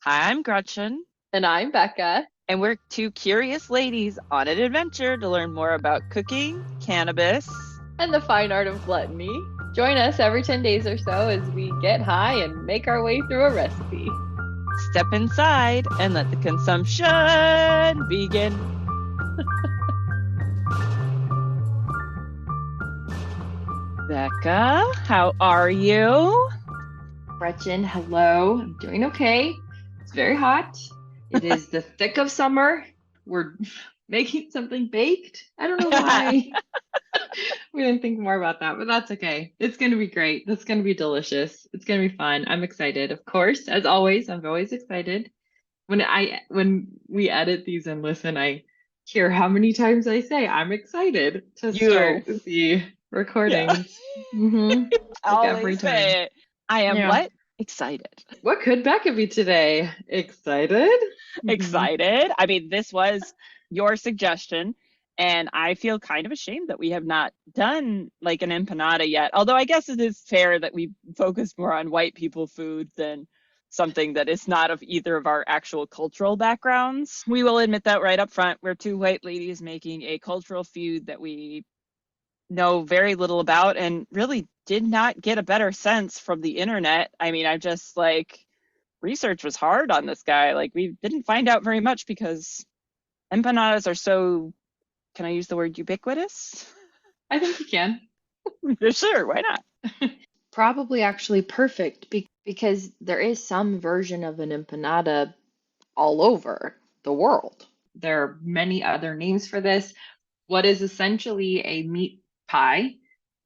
Hi, I'm Gretchen, And I'm Becca. and we're two curious ladies on an adventure to learn more about cooking, cannabis. And the fine art of gluttony. Join us every 10 days or so as we get high and make our way through a recipe. Step inside and let the consumption begin. Becca, how are you? Gretchen, hello. I'm doing okay. It's very hot. It is the thick of summer. We're making something baked. I don't know why we didn't think more about that, but that's okay. It's going to be great. It's going to be delicious. It's going to be fun. I'm excited, of course. As always, I'm always excited. When we edit these and listen, I hear how many times I say I'm excited to You. start the Yeah. recordings. Mm-hmm. I Like every always time. say it. I am Yeah. what? Excited. What could Becca be today? Excited? Hmm. Excited. I mean, this was your suggestion, and I feel kind of ashamed that we have not done like an empanada yet. Although I guess it is fair that we focus more on white people food than something that is not of either of our actual cultural backgrounds. We will admit that right up front. We're two white ladies making a cultural food that we know very little about and really did not get a better sense from the internet. I mean, I just like research was hard on this guy. Like we didn't find out very much because empanadas are so, can I use the word ubiquitous? I think you can. Sure, why not? Probably actually perfect because there is some version of an empanada all over the world. There are many other names for this. What is essentially a meat pie,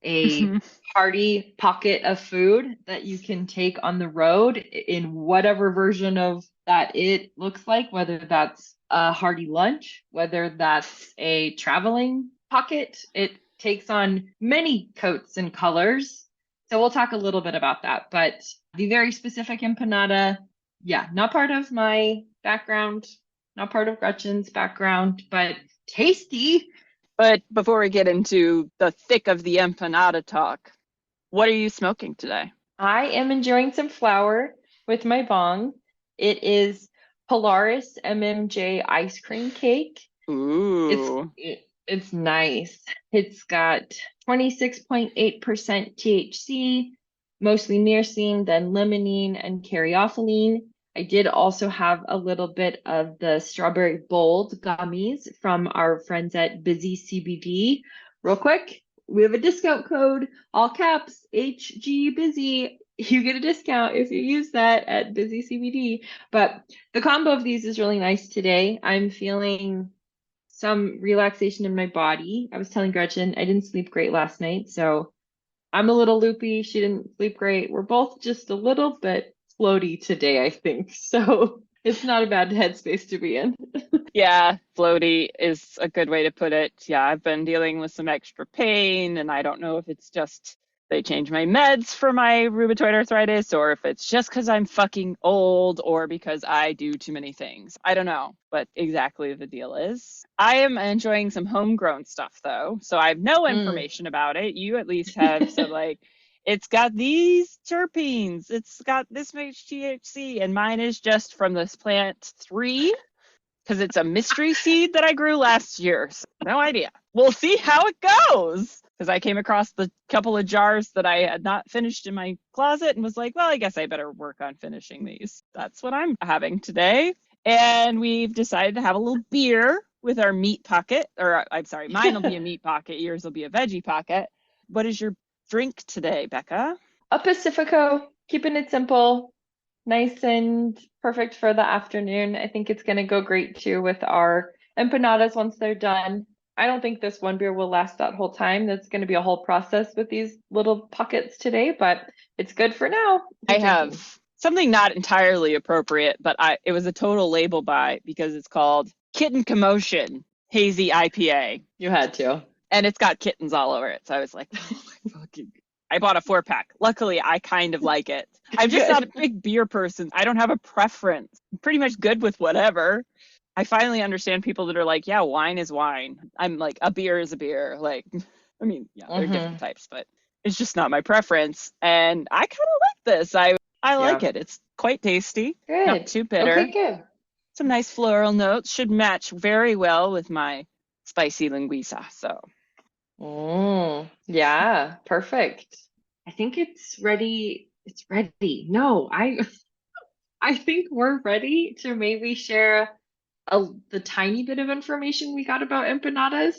a hearty pocket of food that you can take on the road in whatever version of that it looks like, whether that's a hearty lunch, whether that's a traveling pocket. It takes on many coats and colors. So we'll talk a little bit about that. But the very specific empanada, yeah, not part of my background, not part of Gretchen's background, but tasty. But before we get into the thick of the empanada talk, what are you smoking today? I am enjoying some flour with my bong. It is Polaris MMJ ice cream cake. It's Ooh. it's nice. It's got 26.8% THC, mostly myrcene, then limonene and caryophyllene. I did also have a little bit of the strawberry bold gummies from our friends at Busy CBD. Real quick, we have a discount code, all caps, HG Busy. You get a discount if you use that at Busy CBD. But the combo of these is really nice today. I'm feeling some relaxation in my body. I was telling Gretchen I didn't sleep great last night, so I'm a little loopy. She didn't sleep great. We're both just a little bit floaty today, I think. So it's not a bad headspace to be in. Yeah, floaty is a good way to put it. Yeah, I've been dealing with some extra pain, and I don't know if it's just they changed my meds for my rheumatoid arthritis, or if it's just because I'm fucking old, or because I do too many things. I don't know what exactly the deal is. I am enjoying some homegrown stuff, though, so I have no Mm. information about it. You at least have some, like, it's got these terpenes, it's got this much THC, and mine is just from this plant three because it's a mystery seed that I grew last year. So no idea. We'll see how it goes. Because I came across the couple of jars that I had not finished in my closet and was like, well, I guess I better work on finishing these. That's what I'm having today. And we've decided to have a little beer with our meat pocket. Or I'm sorry, mine will be a meat pocket, yours will be a veggie pocket. What is your drink today, Becca? A Pacifico, keeping it simple, nice and perfect for the afternoon. I think it's going to go great too with our empanadas once they're done. I don't think this one beer will last that whole time. That's going to be a whole process with these little pockets today, but it's good for now. I Good drinking. have something not entirely appropriate, but it was a total label buy because it's called Kitten Commotion Hazy IPA. You had to. And it's got kittens all over it. So I was like, oh my fucking. I bought a 4-pack. Luckily, I kind of like it. I'm just not Good. a big beer person. I don't have a preference. I'm pretty much good with whatever. I finally understand people that are like, yeah, wine is wine. I'm like, a beer is a beer. Like, I mean, yeah, there are different Hmm. types, but it's just not my preference. And I kind of like this. I I like Yeah. it. It's quite tasty, not Good. too Okay, bitter. good. Some nice floral notes should match very well with my spicy linguiça. So Yeah, perfect. I think it's ready. It's ready. No, I think we're ready to maybe share the tiny bit of information we got about empanadas.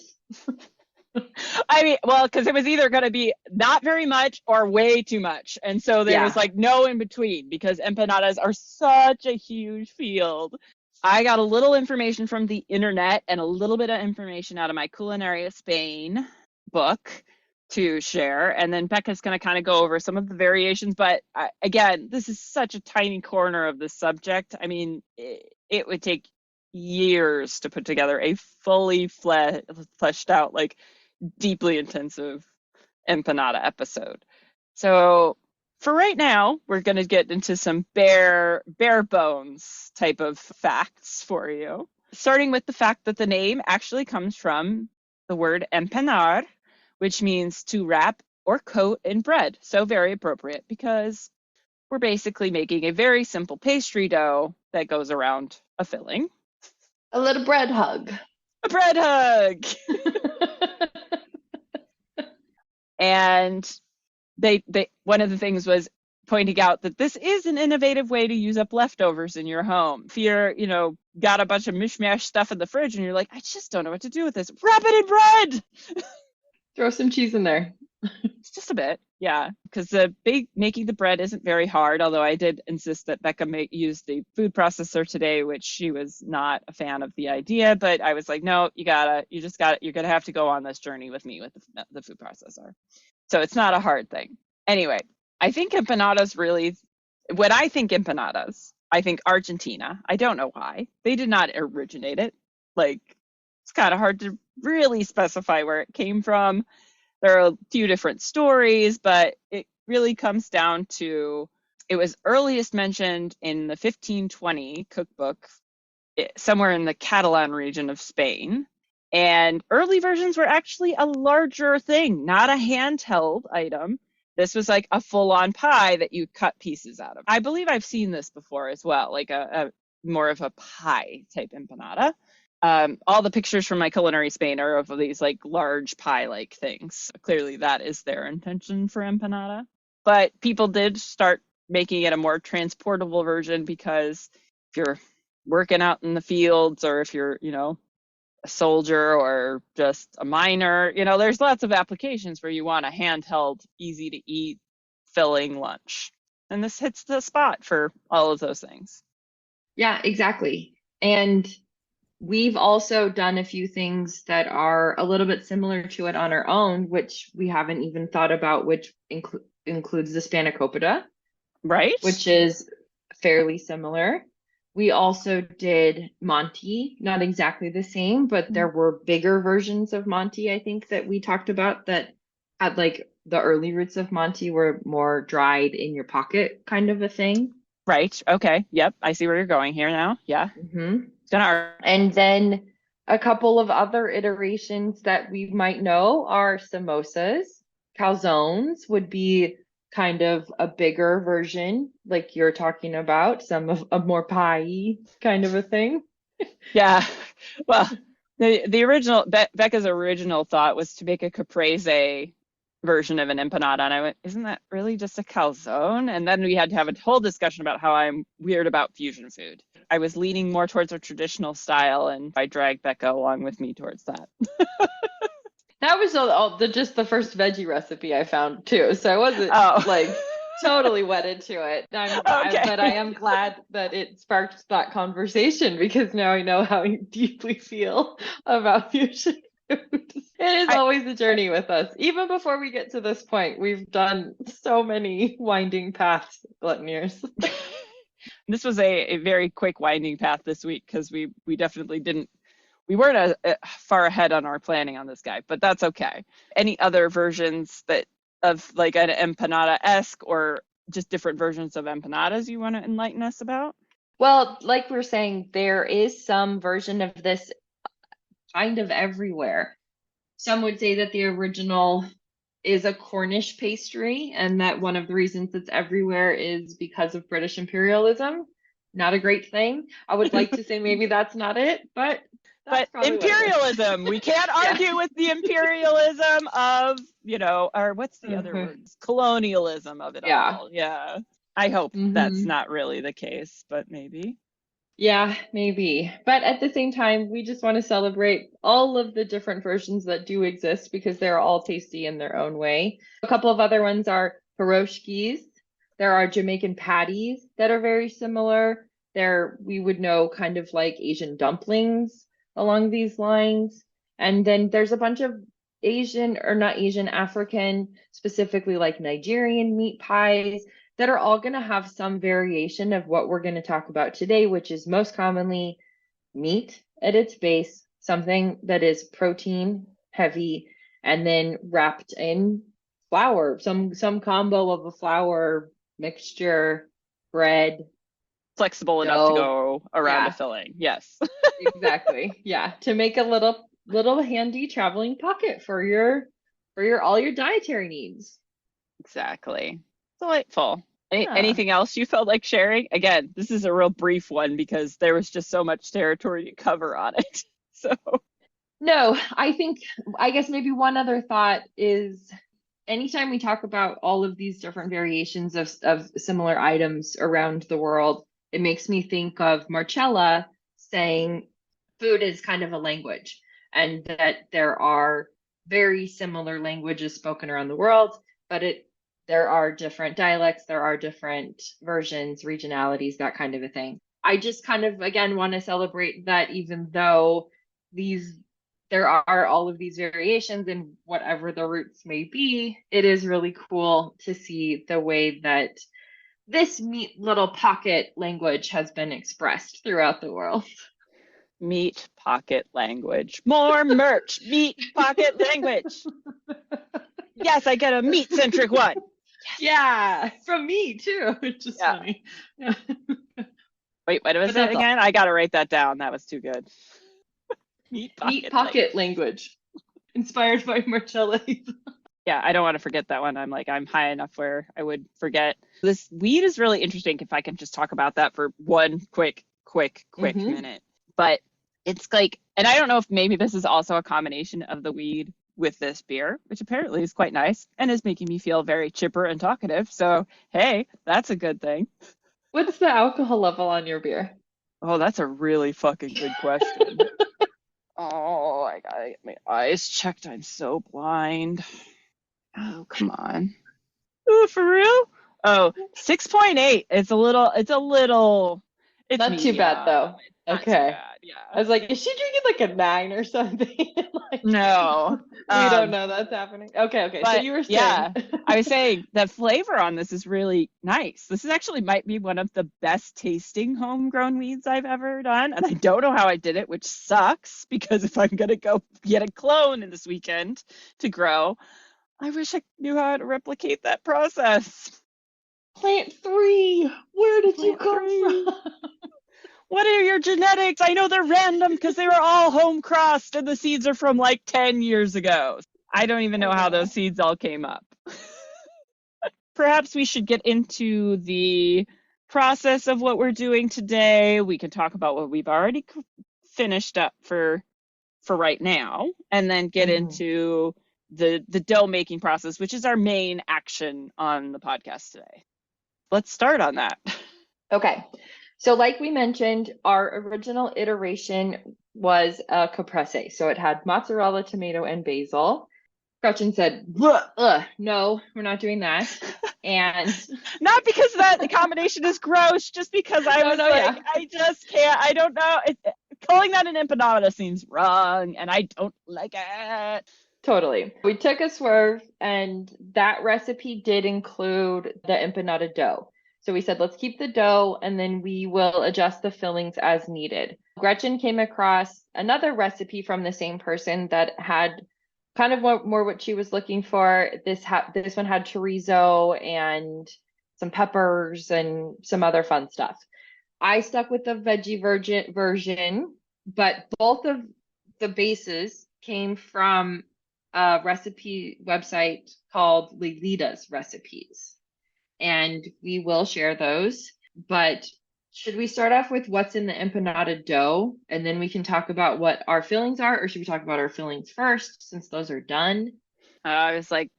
I mean, well, because it was either going to be not very much or way too much. And so there was Yeah. like no in between because empanadas are such a huge field. I got a little information from the internet and a little bit of information out of my Culinaria Spain book to share. And then Becca's going to kind of go over some of the variations. But again, this is such a tiny corner of the subject. I mean, it would take years to put together a fully fleshed out, like deeply intensive empanada episode. So for right now, we're going to get into some bare bones type of facts for you. Starting with the fact that the name actually comes from the word empanar, which means to wrap or coat in bread. So very appropriate because we're basically making a very simple pastry dough that goes around a filling. A little bread hug. A bread hug. And they one of the things was pointing out that this is an innovative way to use up leftovers in your home. If you're, got a bunch of mishmash stuff in the fridge and you're like, I just don't know what to do with this, wrap it in bread. Throw some cheese in there. It's just a bit, yeah, because the making the bread isn't very hard. Although I did insist that Becca use the food processor today, which she was not a fan of the idea. But I was like, no, you're gonna have to go on this journey with me with the food processor. So it's not a hard thing. Anyway, I think empanadas really, when I think empanadas, I think Argentina. I don't know why. They did not originate it. Like, it's kind of hard to really specify where it came from. There are a few different stories, but it really comes down to it was earliest mentioned in the 1520 cookbook somewhere in the Catalan region of Spain. And early versions were actually a larger thing, not a handheld item. This was like a full on pie that you cut pieces out of. I believe I've seen this before as well, like a more of a pie type empanada. All the pictures from my Culinary Spain are of these like large pie like things. Clearly, that is their intention for empanada. But people did start making it a more transportable version because if you're working out in the fields or if you're, a soldier or just a miner, there's lots of applications where you want a handheld, easy to eat, filling lunch. And this hits the spot for all of those things. Yeah, exactly. And we've also done a few things that are a little bit similar to it on our own, which we haven't even thought about, which includes the spanakopita, Right? which is fairly similar. We also did Monty, not exactly the same, but there were bigger versions of Monty, I think, that we talked about that had like the early roots of Monty were more dried in your pocket kind of a thing. Right. Okay. Yep. I see where you're going here now. Yeah. Hmm. It's gonna. And then a couple of other iterations that we might know are samosas. Calzones would be kind of a bigger version, like you're talking about, some of a more pie kind of a thing. Yeah. Well, the original Becca's original thought was to make a caprese version of an empanada, and I went, "Isn't that really just a calzone?" And then we had to have a whole discussion about how I'm weird about fusion food. I was leaning more towards a traditional style, and I dragged Becca along with me towards that. That was just the first veggie recipe I found too, so I wasn't Oh, like totally wedded to it. But I okay. am glad that it sparked that conversation because now I know how you deeply feel about fusion food. It is I always a journey with us. Even before we get to this point, we've done so many winding paths, gluttoniers. this was a very quick winding path this week because we definitely didn't we weren't far ahead on our planning on this guy, but that's okay. Any other versions that of like an empanada-esque or just different versions of empanadas you want to enlighten us about? Well, like we are saying, there is some version of this kind of everywhere. Some would say that the original is a Cornish pastry, and that one of the reasons it's everywhere is because of British imperialism. Not a great thing. I would like to say maybe that's not it, but that's But probably what it is. imperialism, we can't Yeah. argue with the imperialism of, or what's the other Mhm. words? Colonialism of it Yeah. all. Yeah. I hope that's Hmm. not really the case, but maybe. Yeah, maybe. But at the same time, we just want to celebrate all of the different versions that do exist because they're all tasty in their own way. A couple of other ones are pierogies. There are Jamaican patties that are very similar. There, we would know kind of like Asian dumplings along these lines. And then there's a bunch of Asian or not Asian, African, specifically like Nigerian meat pies that are all going to have some variation of what we're going to talk about today, which is most commonly meat at its base, something that is protein heavy, and then wrapped in flour, some combo of a flour mixture, bread, Flexible enough to dough. go around a Yeah, filling. Yes. exactly. Yeah, to make a little handy traveling pocket for your all your dietary needs. Exactly. Delightful. Yeah. Anything else you felt like sharing? Again, this is a real brief one because there was just so much territory to cover on it. So, No, I guess maybe one other thought is anytime we talk about all of these different variations of similar items around the world, it makes me think of Marcella saying food is kind of a language and that there are very similar languages spoken around the world, but there are different dialects, there are different versions, regionalities, that kind of a thing. I just kind of again want to celebrate that even though these there are all of these variations and whatever the roots may be, it is really cool to see the way that this neat little pocket language has been expressed throughout the world. meat pocket language. More merch. Meat pocket language. Yes, I get a meat centric one. Yeah, from me too, which is Yeah. funny. Yeah. Wait, what But was it that's all. again? I got to write that down. That was too good. Meat Neat pocket pocket language. language inspired by Marcella. Yeah, I don't want to forget that one. I'm high enough where I would forget. This weed is really interesting if I can just talk about that for one quick Hmm. minute. But it's like, and I don't know if maybe this is also a combination of the weed with this beer, which apparently is quite nice and is making me feel very chipper and talkative. So, hey, that's a good thing. What's the alcohol level on your beer? Oh, that's a really fucking good question. Oh, I gotta get my eyes checked. I'm so blind. Oh, come on. Oh, for real? Oh, 6.8. It's Not too bad medium. though. It's not too Okay. bad. Yeah. I was like, is she drinking like a nine or something? Like, No. we don't Um, know that's happening. Okay, okay. So but you were saying, yeah, I was saying the flavor on this is really nice. This is actually might be one of the best tasting homegrown weeds I've ever done. And I don't know how I did it, which sucks because if I'm gonna go get a clone in this weekend to grow, I wish I knew how to replicate that process. plant three, where did you Plant come from? three. What are your genetics? I know they're random because they were all home crossed and the seeds are from like 10 years ago. I don't even know how those Oh, seeds all came up. Perhaps we should get into the process of what we're doing today. We can talk about what we've already finished up for right now and then get mhm. into the dough making process, which is our main action on the podcast today. Let's start on that. Okay. So like we mentioned, our original iteration was a caprese. So it had mozzarella, tomato, and basil. Gretchen said, no, we're not doing that. And Not because that the combination is gross, just because I no, was no, like, yeah. I just can't. I don't know. Calling that an empanada seems wrong, and I don't like it. Totally. We took a swerve, and that recipe did include the empanada dough. So we said, let's keep the dough, and then we will adjust the fillings as needed. Gretchen came across another recipe from the same person that had kind of more what she was looking for. This one had chorizo and some peppers and some other fun stuff. I stuck with the veggie virgin version, but both of the bases came from a recipe website called Lilita's Recipes, and we will share those. But should we start off with what's in the empanada dough, and then we can talk about what our fillings are, or should we talk about our fillings first since those are done? I was like,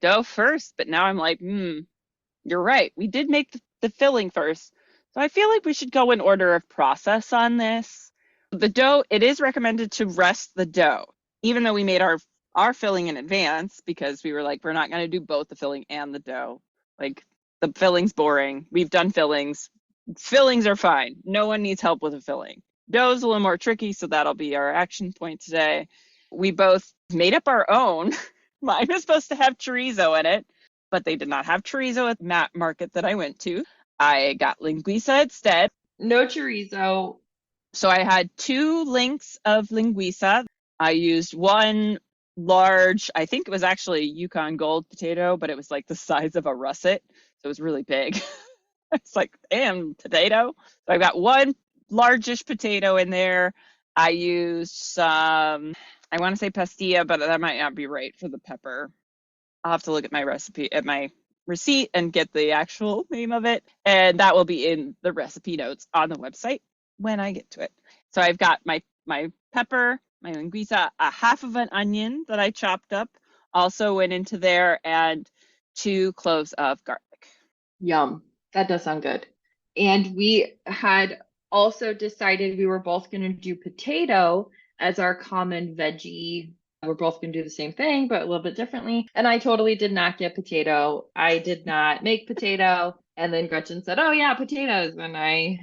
dough first, but now I'm like, you're right. We did make the filling first. So I feel like we should go in order of process on this. The dough, it is recommended to rest the dough, even though we made our filling in advance because we were like, we're not going to do both the filling and the dough. Like the filling's boring. We've done fillings. Fillings are fine. No one needs help with a filling. Dough's a little more tricky, so that'll be our action point today. We both made up our own. Mine was supposed to have chorizo in it, but they did not have chorizo at the market that I went to. I got linguiça instead. No chorizo. So I had 2 links of linguiça. I used one large, I think it was actually Yukon Gold potato, but it was like the size of a russet. So it was really big. It's like, damn, potato. So I got one largish potato in there. I used some, I want to say pastilla, but that might not be right for the pepper. I'll have to look at my recipe, at my receipt and get the actual name of it. And that will be in the recipe notes on the website when I get to it. So I've got my pepper, my linguiça, a half of an onion that I chopped up also went into there, and 2 cloves of garlic. Yum. That does sound good. And we had also decided we were both going to do potato as our common veggie. We're both going to do the same thing, but a little bit differently. And I totally did not get potato. I did not make potato. And then Gretchen said, oh, yeah, potatoes. And I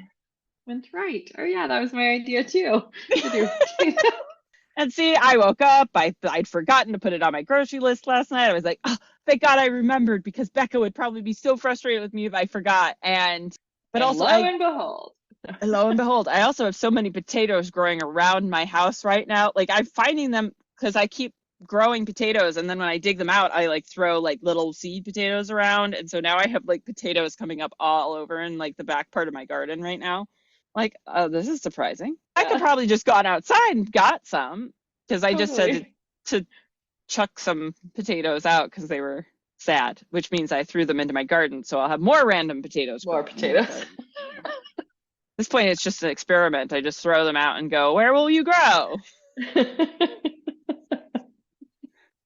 went, right. Oh, yeah, that was my idea too. To do potato. And see, I woke up, I'd forgotten to put it on my grocery list last night. I was like, oh, thank God I remembered, because Becca would probably be so frustrated with me if I forgot. But also, lo and behold, I also have so many potatoes growing around my house right now. Like I'm finding them because I keep growing potatoes, and then when I dig them out, I like throw like little seed potatoes around. And so now I have like potatoes coming up all over in like the back part of my garden right now. Like, oh, this is surprising. I could probably just gone outside and got some, because I just said to chuck some potatoes out because they were sad, which means I threw them into my garden. So I'll have more random potatoes. More potatoes. At this point, it's just an experiment. I just throw them out and go, where will you grow?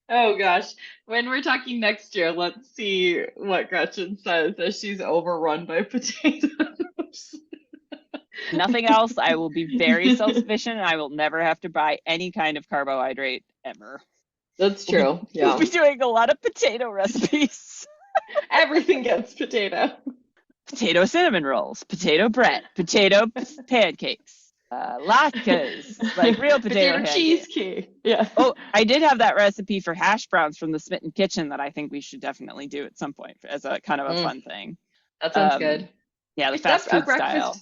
Oh gosh. When we're talking next year, let's see what Gretchen says as she's overrun by potatoes. Nothing else. I will be very self-sufficient, and I will never have to buy any kind of carbohydrate ever. That's true. Yeah. We'll be doing a lot of potato recipes. Everything gets potato. Potato cinnamon rolls, potato bread, potato pancakes, latkes, like real potato cheesecake. Yeah. Oh, I did have that recipe for hash browns from the Smitten Kitchen that I think we should definitely do at some point as a kind of a fun thing. That sounds good. Yeah, the fast food style.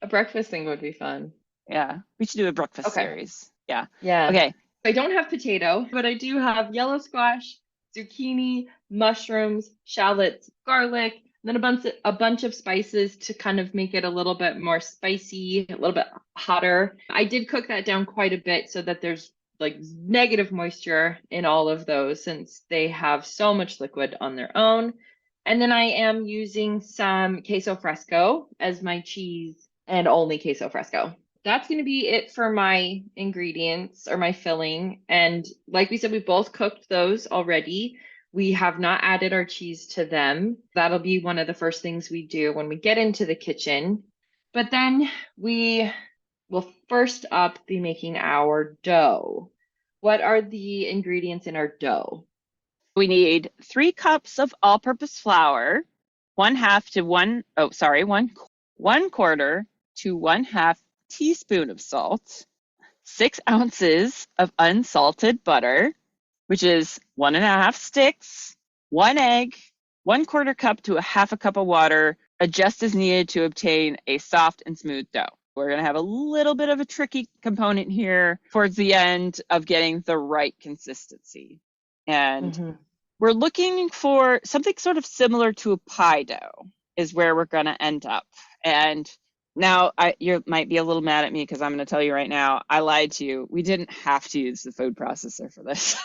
A breakfast thing would be fun. Yeah, we should do a breakfast series. Yeah. Yeah. Okay. I don't have potato, but I do have yellow squash, zucchini, mushrooms, shallots, garlic, and then a bunch of spices to kind of make it a little bit more spicy, a little bit hotter. I did cook that down quite a bit so that there's like negative moisture in all of those, since they have so much liquid on their own. And then I am using some queso fresco as my cheese, and only queso fresco. That's going to be it for my ingredients or my filling. And like we said, we both cooked those already. We have not added our cheese to them. That'll be one of the first things we do when we get into the kitchen. But then we will first up be making our dough. What are the ingredients in our dough? We need 3 cups of all-purpose flour, 1/2 to 1/4 to 1/2 teaspoon of salt, 6 ounces of unsalted butter, which is 1.5 sticks, 1 egg, 1/4 cup to 1/2 cup of water, adjust as needed to obtain a soft and smooth dough. We're going to have a little bit of a tricky component here towards the end of getting the right consistency. And we're looking for something sort of similar to a pie dough is where we're going to end up. And now you might be a little mad at me because I'm going to tell you right now, I lied to you. We didn't have to use the food processor for this.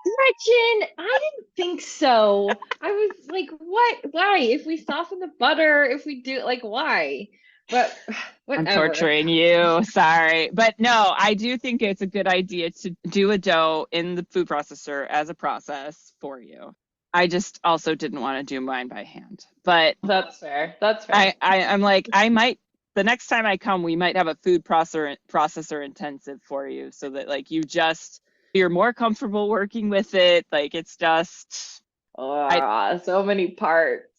Gretchen, I didn't think so. I was like, what? Why? If we soften the butter, if we do like, why? But I'm whatever. torturing you. Sorry. But no, I do think it's a good idea to do a dough in the food processor as a process for you. I just also didn't want to do mine by hand. But That's fair. That's fair. I'm like, I might, the next time I come, we might have a food processor intensive for you so that like you're more comfortable working with it. Like it's just, I, Oh, so many parts.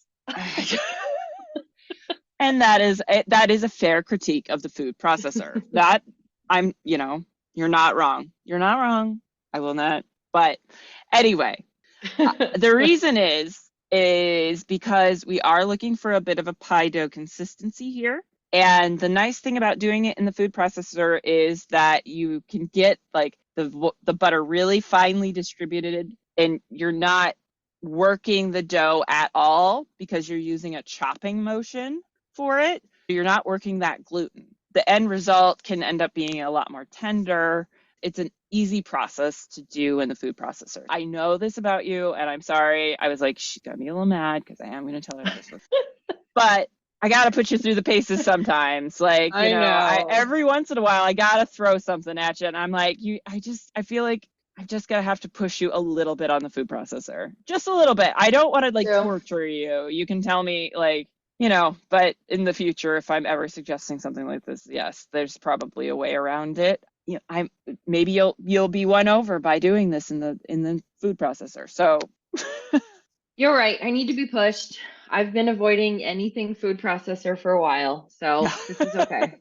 and that is a fair critique of the food processor. That you're not wrong. You're not wrong. I will not. But anyway, the reason is because we are looking for a bit of a pie dough consistency here. And the nice thing about doing it in the food processor is that you can get like the butter really finely distributed, and you're not working the dough at all because you're using a chopping motion for it. You're not working that gluten. The end result can end up being a lot more tender. It's an easy process to do in the food processor. I know this about you, and I'm sorry. I was like, she got me a little mad because I am going to tell her this. But I got to put you through the paces sometimes. Like, I I know. every once in a while I got to throw something at you, and I'm like, I feel like I just gotta have to push you a little bit on the food processor, just a little bit. I don't want to like True. torture you. You can tell me like, but in the future, if I'm ever suggesting something like this, yes, there's probably a way around it. I'm maybe you'll be won over by doing this in the food processor. So You're right. I need to be pushed. I've been avoiding anything food processor for a while, so this is okay.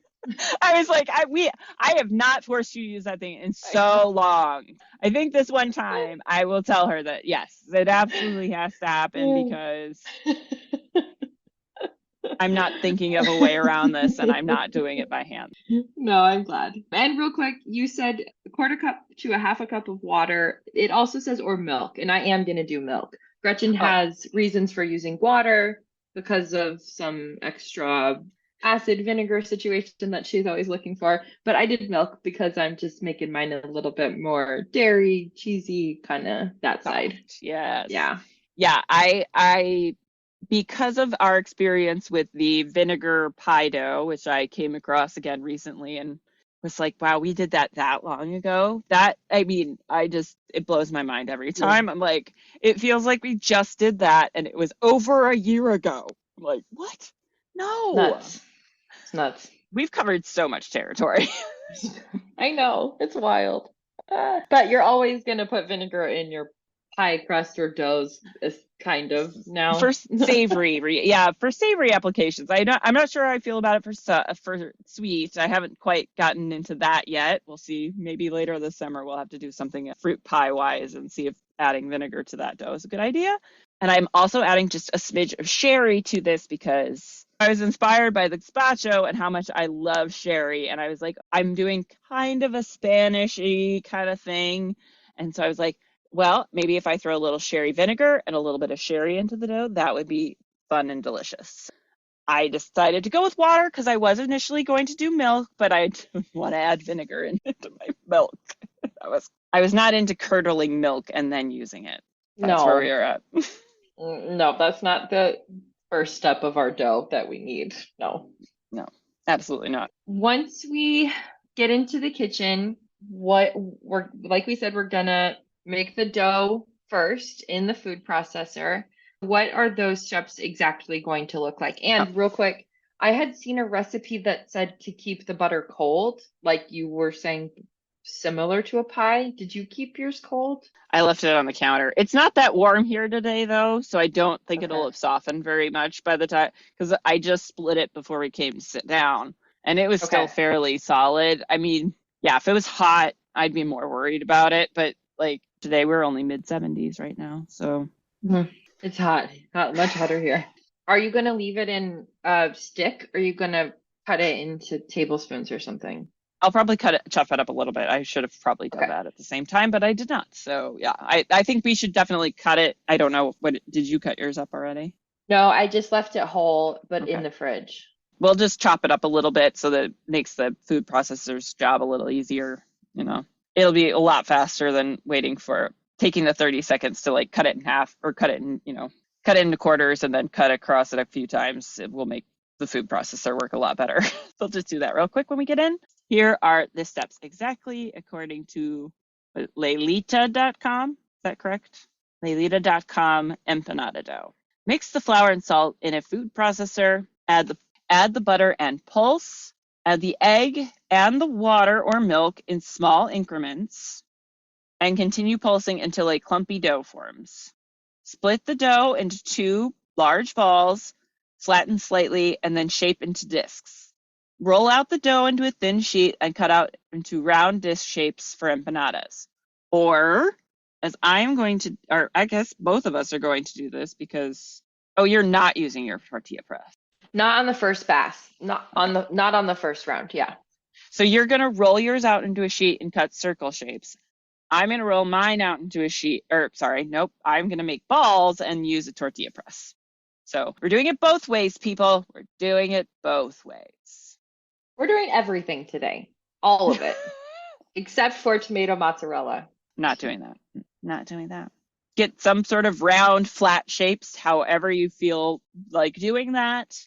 I was like, I have not forced you to use that thing in I know. so long. I think this one time I will tell her that yes, it absolutely has to happen because I'm not thinking of a way around this and I'm not doing it by hand. No, I'm glad. And real quick, you said a quarter cup to a half a cup of water. It also says or milk, and I am going to do milk. Gretchen Oh, has reasons for using water because of some extra acid vinegar situation that she's always looking for. But I did milk because I'm just making mine a little bit more dairy, cheesy, kind of that side. soft. Yes. Yeah. Yeah, I because of our experience with the vinegar pie dough, which I came across again recently and was like, wow, we did that long ago. That, I mean, it blows my mind every Yeah. time. I'm like, it feels like we just did that and it was over a year ago. I'm like, what? No, Nuts. It's nuts. we've covered so much territory. I know, it's wild. But you're always gonna put vinegar in your pie crust or doughs, is kind of For now. savory, yeah, for savory applications. I'm not sure how I feel about it for sweet. I haven't quite gotten into that yet. We'll see. Maybe later this summer we'll have to do something fruit pie wise and see if adding vinegar to that dough is a good idea. And I'm also adding just a smidge of sherry to this because I was inspired by the gazpacho and how much I love sherry. And I was like, I'm doing kind of a Spanish-y kind of thing. And so I was like, well, maybe if I throw a little sherry vinegar and a little bit of sherry into the dough, that would be fun and delicious. I decided to go with water because I was initially going to do milk, but I didn't want to add vinegar into my milk. I was not into curdling milk and then using it. That's where we No, are at. no, that's not the first step of our dough that we need. No. No, absolutely not. Once we get into the kitchen, what we're like we said, we're gonna make the dough first in the food processor. What are those steps exactly going to look like? Oh, And real quick, I had seen a recipe that said to keep the butter cold, like you were saying, similar to a pie. Did you keep yours cold? I left it on the counter. It's not that warm here today, though, so I don't think it'll Okay. have softened very much by the time, because I just split it before we came to sit down, and it was still Okay. fairly solid. I mean, yeah, if it was hot, I'd be more worried about it, but like today we're only mid 70s right now, so Mhm. It's hot, hot, much hotter here. Are you gonna leave it in a stick? Or are you gonna cut it into tablespoons or something? I'll probably chop it up a little bit. I should have probably done Okay. that at the same time, but I did not. So yeah, I think we should definitely cut it. I don't know did you cut yours up already? No, I just left it whole, but in Okay. the fridge. We'll just chop it up a little bit so that it makes the food processor's job a little easier. You know, it'll be a lot faster than waiting for taking the 30 seconds to like cut it in half or cut it in, cut it into quarters and then cut across it a few times. It will make the food processor work a lot better. So just do that real quick when we get in. Here are the steps exactly according to Leilita.com. Is that correct? Leilita.com empanada dough. Mix the flour and salt in a food processor. Add the butter and pulse. Add the egg and the water or milk in small increments and continue pulsing until a clumpy dough forms. Split the dough into 2 large balls, flatten slightly, and then shape into discs. Roll out the dough into a thin sheet and cut out into round disc shapes for empanadas. Or, as I'm going to, or I guess both of us are going to do this because, you're not using your tortilla press. Not on the first pass. Not on the first round. Yeah. So you're going to roll yours out into a sheet and cut circle shapes. I'm going to roll mine out into a sheet, I'm going to make balls and use a tortilla press. So we're doing it both ways, people. We're doing it both ways. We're doing everything today. All of it. Except for tomato mozzarella. Not doing that. Not doing that. Get some sort of round, flat shapes, however you feel like doing that.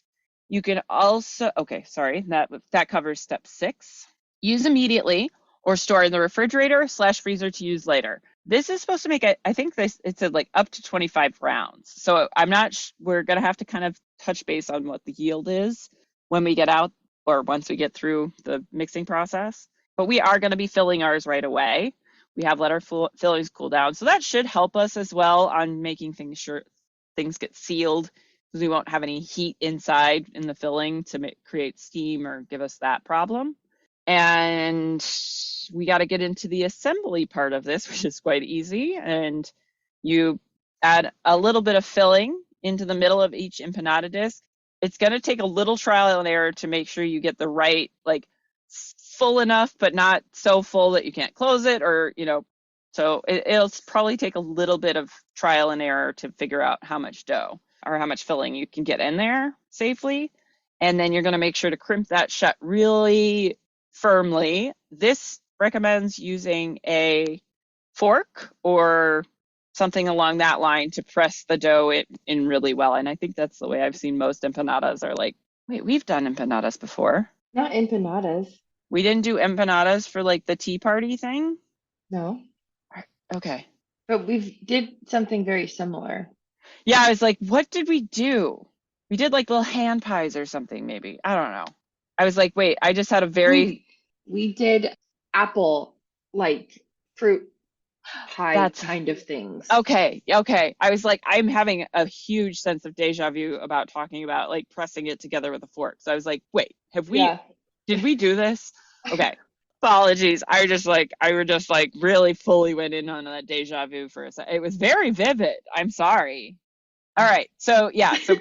You can also, that covers step 6. Use immediately or store in the refrigerator/freezer to use later. This is supposed to make it, I think it said like up to 25 rounds. So I'm not, we're going to have to kind of touch base on what the yield is when we get out or once we get through the mixing process. But we are going to be filling ours right away. We have let our fillings cool down. So that should help us as well on making sure things get sealed because we won't have any heat inside in the filling to create steam or give us that problem. And we got to get into the assembly part of this, which is quite easy. And you add a little bit of filling into the middle of each empanada disc. It's going to take a little trial and error to make sure you get the right, like full enough, but not so full that you can't close it or, so it'll probably take a little bit of trial and error to figure out how much dough or how much filling you can get in there safely. And then you're going to make sure to crimp that shut really firmly. This recommends using a fork or something along that line to press the dough in really well. And I think that's the way I've seen most empanadas are like, wait, we've done empanadas before. Not empanadas. We didn't do empanadas for like the tea party thing? No. Okay. But we did something very similar. Yeah, I was like, what did we do? We did like little hand pies or something maybe. I don't know. I was like, wait, I just had a very... We did apple, like fruit pie kind of things. Okay. I was like, I'm having a huge sense of deja vu about talking about like pressing it together with a fork. So I was like, wait, did we do this? Okay. Apologies. I just really fully went in on that deja vu for a second. It was very vivid. I'm sorry. All right. So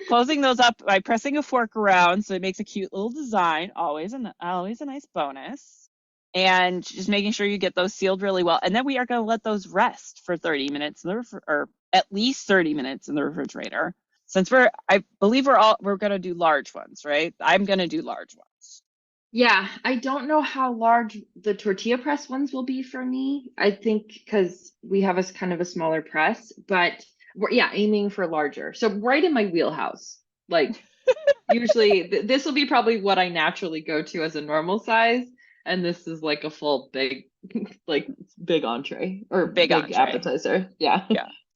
closing those up by pressing a fork around so it makes a cute little design. Always a nice bonus. And just making sure you get those sealed really well. And then we are going to let those rest for 30 minutes or at least 30 minutes in the refrigerator. Since I believe we're going to do large ones, right? I'm going to do large ones. Yeah, I don't know how large the tortilla press ones will be for me. I think because we have kind of a smaller press, but we're aiming for larger. So right in my wheelhouse. Like usually this will be probably what I naturally go to as a normal size. And this is like a full big entree or big appetizer. Yeah.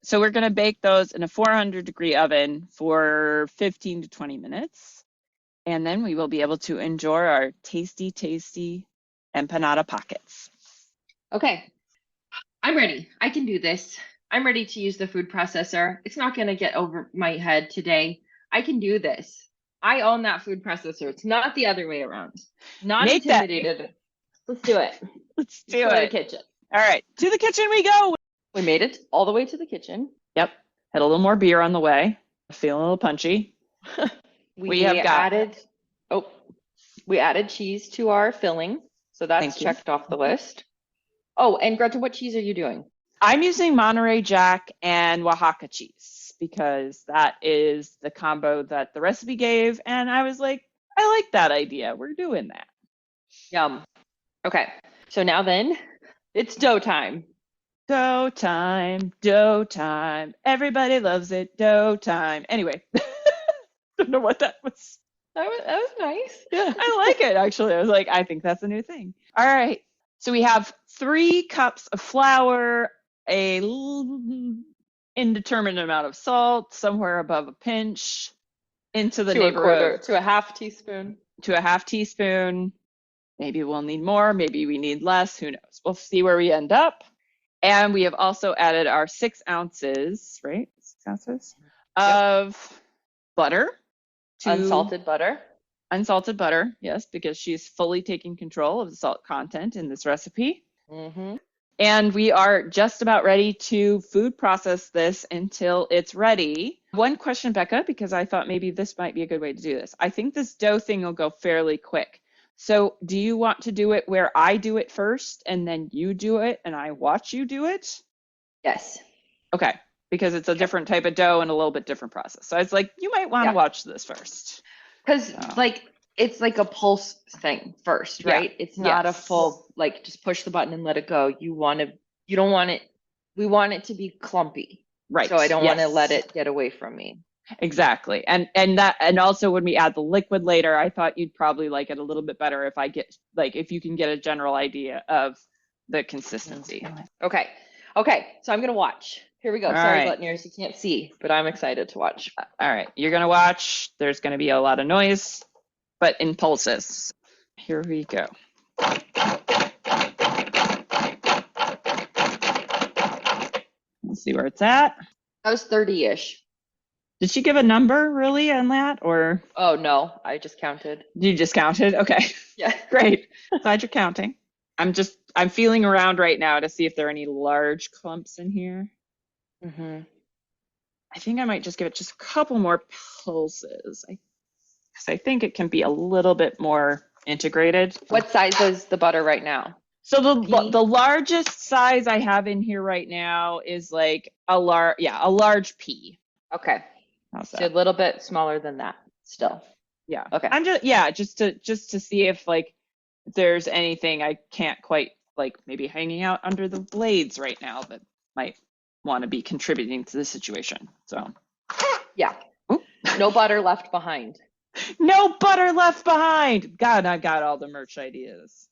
So we're going to bake those in a 400-degree oven for 15 to 20 minutes. And then we will be able to enjoy our tasty, tasty empanada pockets. Okay. I'm ready. I can do this. I'm ready to use the food processor. It's not going to get over my head today. I can do this. I own that food processor. It's not the other way around. Not intimidated. Let's do it. Let's do it. To the kitchen. All right. To the kitchen we go. We made it all the way to the kitchen. Yep. Had a little more beer on the way. Feeling a little punchy. We added cheese to our filling. So that's checked off the list. Oh, and Greta, what cheese are you doing? I'm using Monterey Jack and Oaxaca cheese because that is the combo that the recipe gave. And I was like, I like that idea. We're doing that. Yum. Okay. So now then, it's dough time. Dough time, dough time. Everybody loves it. Dough time. Anyway, don't know what that was. That was nice. Yeah. I like it actually. I was like, I think that's a new thing. All right. So we have 3 cups of flour, indeterminate amount of salt, somewhere above a pinch, into the neighborhood To a half teaspoon. to a half teaspoon. Maybe we'll need more, maybe we need less, who knows? We'll see where we end up. And we have also added our 6 ounces, right? 6 ounces of butter. Unsalted butter. Unsalted butter, yes, because she's fully taking control of the salt content in this recipe. Mm-hmm. And we are just about ready to food process this until it's ready. One question, Becca, because I thought maybe this might be a good way to do this. I think this dough thing will go fairly quick. So do you want to do it where I do it first and then you do it and I watch you do it? Yes. Okay, because it's a different type of dough and a little bit different process. So I was like, you might want to watch this first. Because it's like a pulse thing first, right? It's not a full, like, just push the button and let it go. We want it to be clumpy. Right. So I don't want to let it get away from me. Exactly. And also when we add the liquid later, I thought you'd probably like it a little bit better if you can get a general idea of the consistency. Okay. So I'm going to watch. Here we go. Sorry, Gluttoniers, you can't see, but I'm excited to watch. All right. You're going to watch. There's going to be a lot of noise, but in pulses. Here we go. Let's see where it's at. That was 30-ish. Did she give a number really on that, or? Oh, no, I just counted. You just counted? Okay. Yeah. Great. Glad you're counting. I'm feeling around right now to see if there are any large clumps in here. Mm-hmm. I think I might just give it just a couple more pulses. Because I think it can be a little bit more integrated. What size is the butter right now? So the largest size I have in here right now is like a large pea. Okay. So a little bit smaller than that still. Yeah. Okay. I'm just to see if like there's anything I can't quite like maybe hanging out under the blades right now that might want to be contributing to the situation. So yeah. Ooh. No butter left behind. No butter left behind. God, I got all the merch ideas.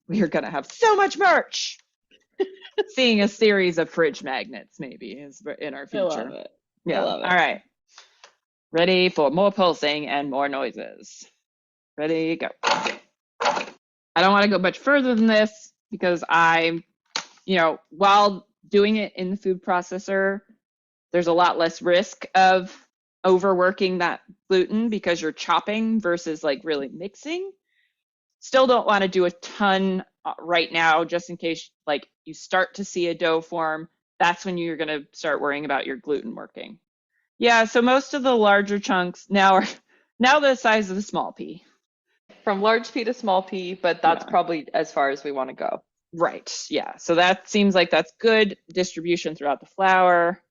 We are gonna have so much merch. Seeing a series of fridge magnets maybe is in our future. I love it. Yeah. I love it. All right. Ready for more pulsing and more noises. Ready, go. I don't want to go much further than this because while doing it in the food processor, there's a lot less risk of overworking that gluten because you're chopping versus like really mixing. Still don't want to do a ton right now, just in case like you start to see a dough form. That's when you're going to start worrying about your gluten working. Yeah, so most of the larger chunks now are the size of a small pea. From large pea to small pea, but that's probably as far as we want to go. Right, yeah. So that seems like that's good distribution throughout the flour.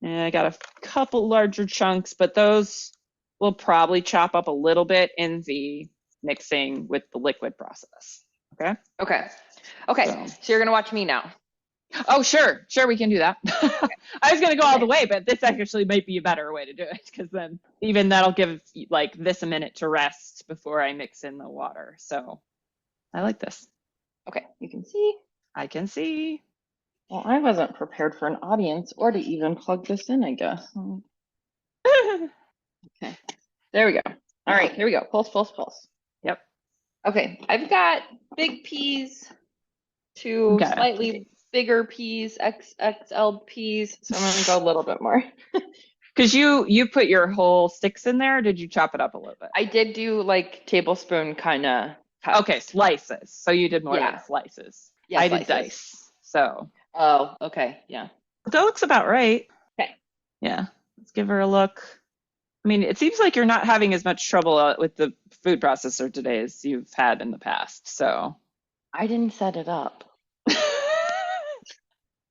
And I got a couple larger chunks, but those will probably chop up a little bit in the mixing with the liquid process. Okay? Okay. So you're going to watch me now. Oh, sure, we can do that. I was going to go all the way, but this actually might be a better way to do it because then even that'll give like this a minute to rest before I mix in the water. So I like this. Okay, you can see. I can see. Well, I wasn't prepared for an audience or to even plug this in, I guess. Okay, there we go. All right, here we go. Pulse. Yep. Okay, I've got big peas to slightly bigger peas, XXL peas. So I'm going to go a little bit more. Because you put your whole sticks in there, or did you chop it up a little bit? I did do like tablespoon kind of cuts. Okay, slices. So you did more than slices. Yeah, I did dice. So. Oh, okay. Yeah. That looks about right. Okay. Yeah. Let's give her a look. I mean, it seems like you're not having as much trouble with the food processor today as you've had in the past. So. I didn't set it up.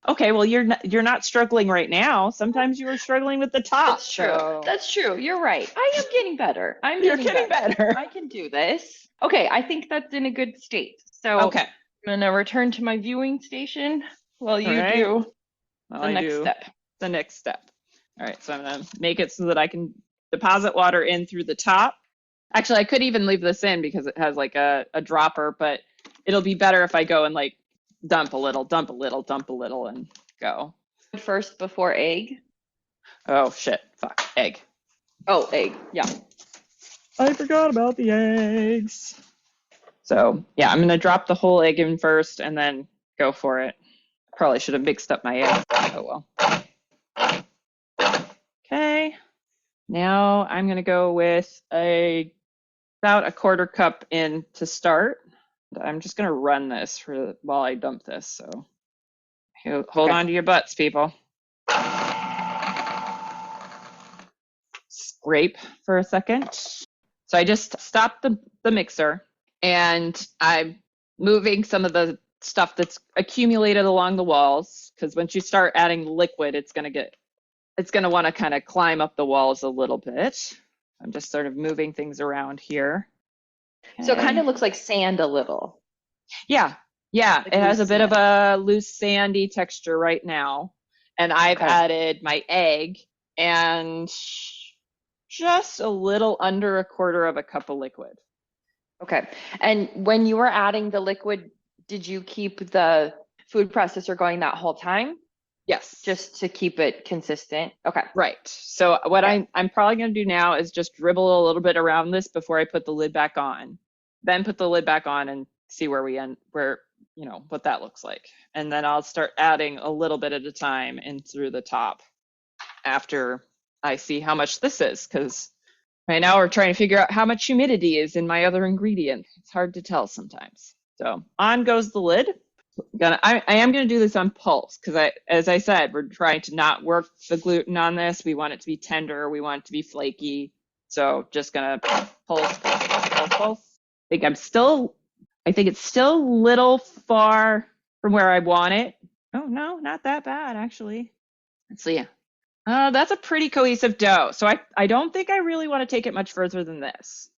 Okay, well you're not struggling right now. Sometimes you were struggling with the top. That's true. So. That's true. You're right. I am getting better. You're getting better. I can do this. Okay, I think that's in a good state. So I'm gonna return to my viewing station. Well, All you right. do Well, the I next do step. the next step. All right, so I'm gonna make it so that I can deposit water in through the top. Actually, I could even leave this in because it has like a dropper, but it'll be better if I go and like dump a little, dump a little, dump a little, and go. First before egg. Oh shit, fuck, egg. Oh, egg. Yeah. I forgot about the eggs. So yeah, I'm gonna drop the whole egg in first and then go for it. Probably should have mixed up my eggs. Oh well. Okay. Now I'm gonna go with about a quarter cup in to start. I'm just gonna run this for while I dump this. So hold Okay. on to your butts, people. Scrape for a second. So I just stopped the mixer and I'm moving some of the stuff that's accumulated along the walls because once you start adding liquid, it's gonna want to kind of climb up the walls a little bit. I'm just sort of moving things around here. So it kind Okay. of looks like sand a little, Yeah, yeah, like it has loose a bit of sand. a loose sandy texture right now. And I've Okay. added my egg and just a little under a quarter of a cup of liquid. Okay. And when you were adding the liquid, did you keep the food processor going that whole time Yes. just to keep it consistent? Okay. Right. So what Okay. I'm probably going to do now is just dribble a little bit around this before I put the lid back on. Then put the lid back on and see where we end, where, what that looks like. And then I'll start adding a little bit at a time in through the top after I see how much this is, because right now we're trying to figure out how much humidity is in my other ingredient. It's hard to tell sometimes. So on goes the lid. I am gonna do this on pulse because as I said, we're trying to not work the gluten on this. We want it to be tender. We want it to be flaky. So just gonna pulse, pulse, pulse, pulse, pulse. I think it's still a little far from where I want it. Oh no, not that bad actually. Let's see. That's a pretty cohesive dough. So I don't think I really want to take it much further than this.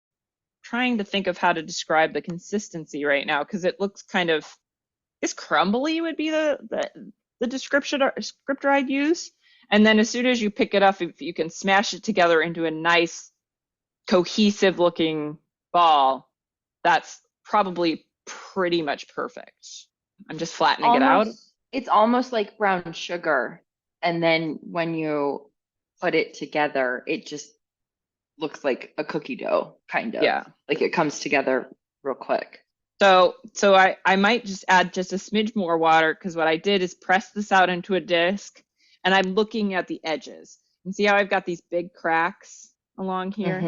Trying to think of how to describe the consistency right now because it looks kind of is crumbly would be the descriptor I'd use. And then as soon as you pick it up, if you can smash it together into a nice cohesive looking ball, that's probably pretty much perfect. I'm just flattening it out. It's almost like brown sugar. And then when you put it together, it just looks like a cookie dough, kind of. Yeah. Like it comes together real quick. So I might just add just a smidge more water because what I did is press this out into a disc and I'm looking at the edges. And see how I've got these big cracks along here?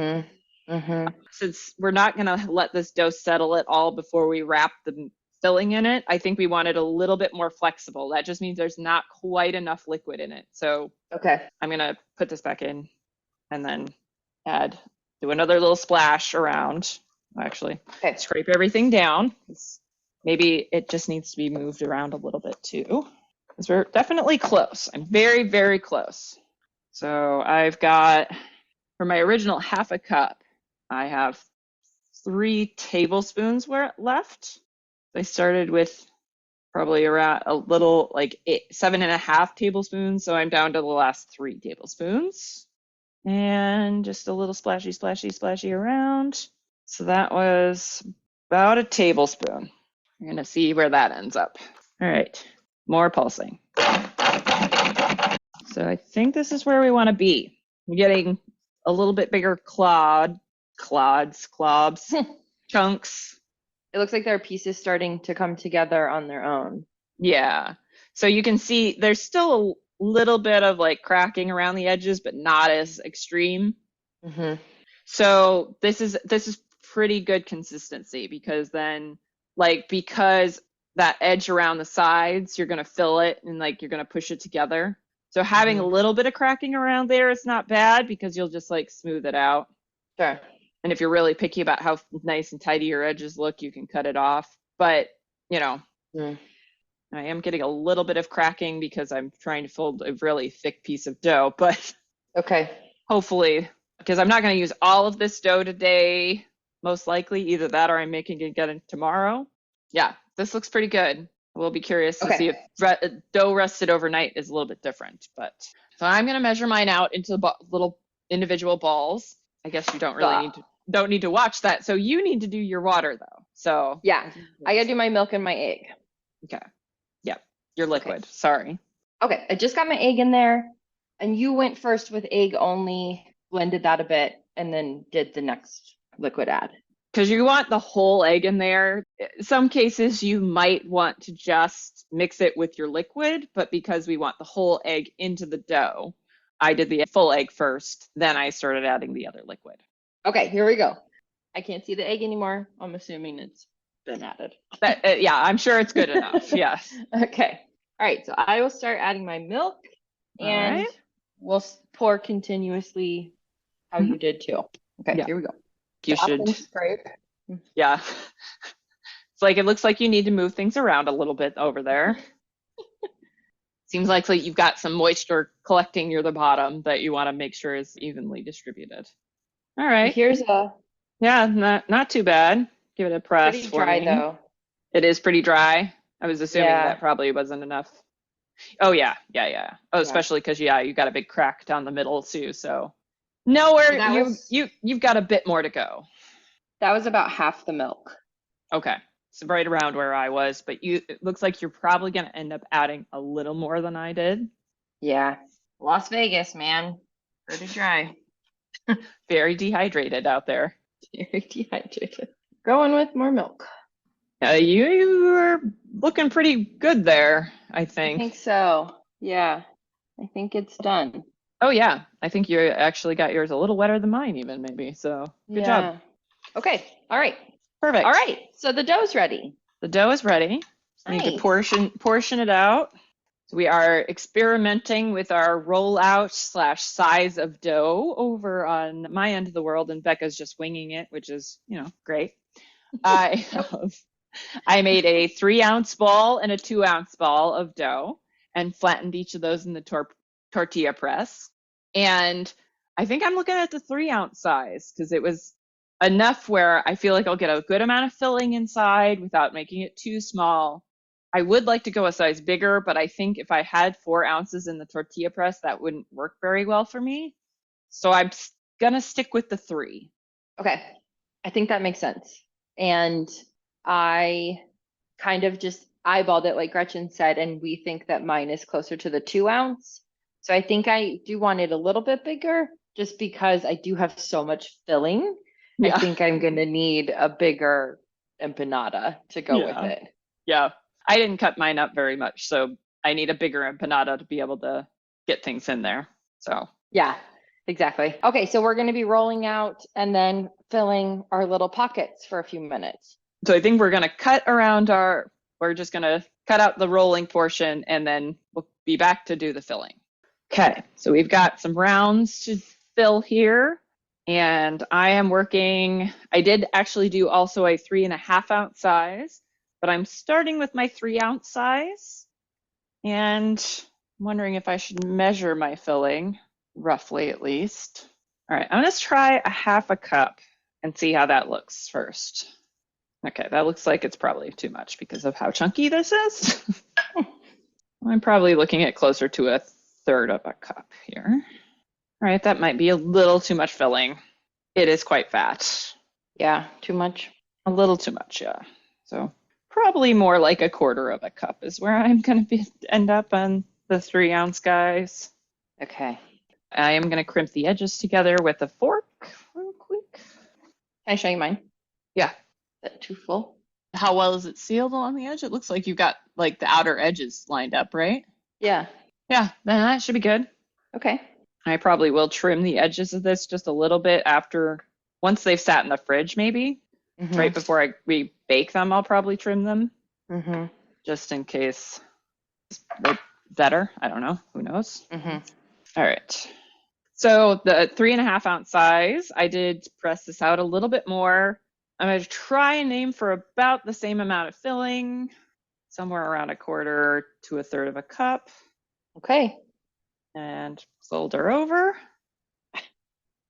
Mm-hmm. Mm-hmm. Since we're not going to let this dough settle at all before we wrap the filling in it, I think we want it a little bit more flexible. That just means there's not quite enough liquid in it. So Okay. I'm going to put this back in and then do another little splash around. Actually, Okay. scrape everything down. Maybe it just needs to be moved around a little bit too. Because we're definitely close. I'm very, very close. So I've got, for my original half a cup, I have 3 tablespoons left. I started with probably around a little like 7.5 tablespoons. So I'm down to the last 3 tablespoons. And just a little splashy, splashy, splashy around. So that was about a tablespoon. We're going to see where that ends up. All right, more pulsing. So I think this is where we want to be. We're getting a little bit bigger clobs, chunks. It looks like there are pieces starting to come together on their own. Yeah. So you can see there's still a little bit of like cracking around the edges, but not as extreme. Mm-hmm. So this is pretty good consistency because then because that edge around the sides, you're gonna fill it and like you're gonna push it together. So having a Mm-hmm. little bit of cracking around there is not bad because you'll just like smooth it out. Sure. And if you're really picky about how nice and tidy your edges look, you can cut it off. But Mm. I am getting a little bit of cracking because I'm trying to fold a really thick piece of dough, but Okay. hopefully, because I'm not going to use all of this dough today, most likely. Either that or I'm making it again tomorrow. Yeah, this looks pretty good. We'll be curious to see Okay. if dough rested overnight is a little bit different. But so I'm going to measure mine out into little individual balls. I guess you don't really So, need to watch that. So you need to do your water though. So yeah, I think I gotta do my milk and my egg. okay. Yep. Your Okay. liquid. Sorry. Okay, I just got my egg in there, and you went first with egg only, blended that a bit, and then did the next liquid add. Because you want the whole egg in there. Some cases you might want to just mix it with your liquid, but because we want the whole egg into the dough, I did the full egg first, then I started adding the other liquid. Okay, here we go. I can't see the egg anymore. I'm assuming it's been added. Yeah, I'm sure it's good enough. Yes. Okay. All right, so I will start adding my milk, All and right. we'll pour continuously how Mhm. you did too. Okay, Yeah, here we go. you Stop should. and scrape. Yeah. It's like it looks like you need to move things around a little bit over there. Seems like you've got some moisture collecting near the bottom that you want to make sure is evenly distributed. All right. Here's a Yeah, not too bad. Give it a press pretty for dry me. though. It is pretty dry. I was assuming Yeah, that probably wasn't enough. Oh yeah, yeah, yeah. Oh, yeah. especially because yeah, you got a big crack down the middle too. So So nowhere that was you've got a bit more to go. about half the milk. Okay, so right around where I was, but it looks like you're probably gonna end up adding a little more than I did. Yeah. Las Vegas, man. Pretty dry. Very dehydrated out there. Very dehydrated. Going with more milk. You were looking pretty good there, I I think. think so. Yeah. I think it's done. Oh yeah, I think you actually got yours a little wetter than mine even maybe. So good job. Yeah. Okay. All right. All Perfect. right. So the dough's ready. The dough is ready. Just need to Nice. portion it out. So we are experimenting with our rollout / size of dough over on my end of the world, and Becca's just winging it, which is, great. I I made a 3-ounce ball and a 2-ounce ball of dough and flattened each of those in the tortilla press. And I think I'm looking at the 3-ounce size because it was enough where I feel like I'll get a good amount of filling inside without making it too small. I would like to go a size bigger, but I think if I had 4 ounces in the tortilla press, that wouldn't work very well for me. So I'm gonna stick with the 3. Okay. I think that makes sense. And I kind of just eyeballed it like Gretchen said, and we think that mine is closer to the 2-ounce. So I think I do want it a little bit bigger just because I do have so much filling. I Yeah, think I'm going to need a bigger empanada to go with yeah, it. yeah. I didn't cut mine up very much, so I need a bigger empanada to be able to get things in there. So Yeah, exactly. Okay, so we're going to be rolling out and then filling our little pockets for a few minutes. I think we're just gonna cut out the rolling portion and then we'll be back to do the filling. Okay, so we've got some rounds to fill here. And I did actually do also a 3.5-ounce size, but I'm starting with my 3-ounce size. And I'm wondering if I should measure my filling, roughly at least. All right, I'm gonna try a 1/2 cup and see how that looks first. Okay, that looks like it's probably too much because of how chunky this is. I'm probably looking at closer to a 1/3 of a cup here. All right, that might be a little too much filling. It is quite fat. Yeah, too much. A little too much, yeah. So probably more like a 1/4 of a cup is where I'm going to end up on the 3-ounce guys. Okay. I am going to crimp the edges together with a fork real quick. Can I show you mine? Yeah. Is that too full? How well is it sealed along the edge? It looks like you've got like the outer edges lined up, right? Yeah. Yeah, then that should be good. Okay. I probably will trim the edges of this just a little bit once they've sat in the fridge, maybe. Mm-hmm. Right before we bake them, I'll probably trim them Mm-hmm. just in case they're better. I don't know. Who knows? Mm-hmm. All right. So the 3.5-ounce size, I did press this out a little bit more. I'm going to try and aim for about the same amount of filling, somewhere around a 1/4 to a 1/3 of a cup. Okay. And fold her over.